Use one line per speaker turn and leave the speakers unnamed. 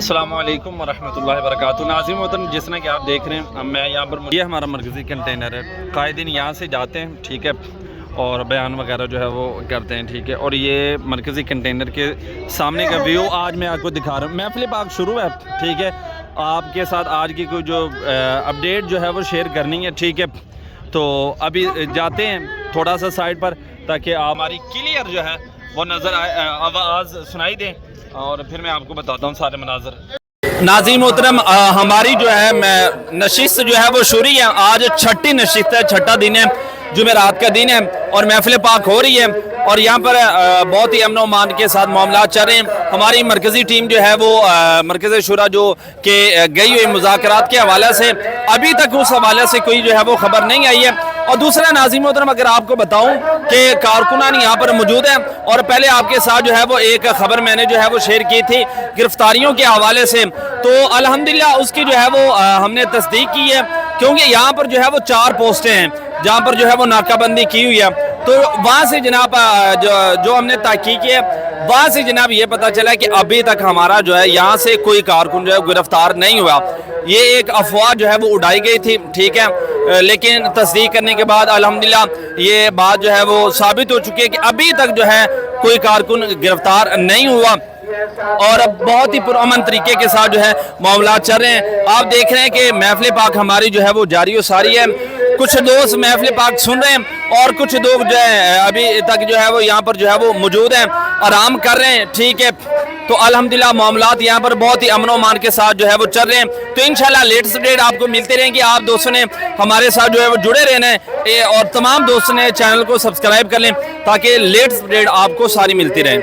السلام علیکم ورحمۃ اللہ وبرکاتہ۔ ناظرین محترم، جس طرح کہ آپ دیکھ رہے ہیں میں یہاں پر، یہ ہمارا مرکزی کنٹینر ہے۔ قائدین یہاں سے جاتے ہیں، ٹھیک ہے، اور بیان وغیرہ جو ہے وہ کرتے ہیں، ٹھیک ہے۔ اور یہ مرکزی کنٹینر کے سامنے کا ویو آج میں آپ کو دکھا رہا ہوں۔ محفل پاک شروع ہے، ٹھیک ہے۔ آپ کے ساتھ آج کی کوئی جو اپڈیٹ جو ہے وہ شیئر کرنی ہے، ٹھیک ہے۔ تو ابھی جاتے ہیں تھوڑا سا سائڈ پر تاکہ ہماری کلیئر جو ہے وہ نظر آئے، آواز سنائی دیں، اور پھر میں آپ کو بتاتا ہوں سارے مناظر۔ ناظرین محترم، ہماری جو ہے نشست جو ہے وہ شروع ہے۔ آج چھٹی نشست ہے، چھٹا دن ہے، جمعرات کا دن ہے، اور محفل پاک ہو رہی ہے، اور یہاں پر بہت ہی امن و امان کے ساتھ معاملات چل رہے ہیں۔ ہماری مرکزی ٹیم جو ہے وہ مرکزی شورا جو کہ گئی ہوئی مذاکرات کے حوالے سے ابھی تک اس حوالے سے کوئی جو ہے وہ خبر نہیں آئی ہے۔ اور دوسرا ناظرین محترم، اگر آپ کو بتاؤں کہ کارکنان یہاں پر موجود ہیں، اور پہلے آپ کے ساتھ جو ہے وہ ایک خبر میں نے جو ہے وہ شیئر کی تھی گرفتاریوں کے حوالے سے، تو الحمدللہ اس کی جو ہے وہ ہم نے تصدیق کی ہے، کیونکہ یہاں پر جو ہے وہ 4 پوسٹیں ہیں جہاں پر جو ہے وہ ناکہ بندی کی ہوئی ہے۔ تو وہاں سے جناب جو ہم نے تحقیق کی ہے، وہاں سے جناب یہ پتہ چلا کہ ابھی تک ہمارا جو ہے یہاں سے کوئی کارکن جو ہے گرفتار نہیں ہوا۔ یہ ایک افواہ جو ہے وہ اڑائی گئی تھی، ٹھیک ہے، لیکن تصدیق کرنے کے بعد الحمدللہ یہ بات جو ہے وہ ثابت ہو چکی ہے کہ ابھی تک جو ہے کوئی کارکن گرفتار نہیں ہوا، اور اب بہت ہی پرامن طریقے کے ساتھ جو ہے معاملات چل رہے ہیں۔ آپ دیکھ رہے ہیں کہ محفل پاک ہماری جو ہے وہ جاری و ساری ہے۔ کچھ دوست محفل پاک سن رہے ہیں، اور کچھ لوگ جو ہے ابھی تک جو ہے وہ یہاں پر جو ہے وہ موجود ہیں، آرام کر رہے ہیں، ٹھیک ہے۔ تو الحمدللہ معاملات یہاں پر بہت ہی امن و امان کے ساتھ جو ہے وہ چل رہے ہیں۔ تو انشاءاللہ لیٹسٹ اپڈیٹ آپ کو ملتے رہیں گے۔ آپ دوستوں نے ہمارے ساتھ جو ہے وہ جڑے رہنا ہے، اور تمام دوستوں نے چینل کو سبسکرائب کر لیں تاکہ لیٹسٹ اپڈیٹ آپ کو ساری ملتی رہیں۔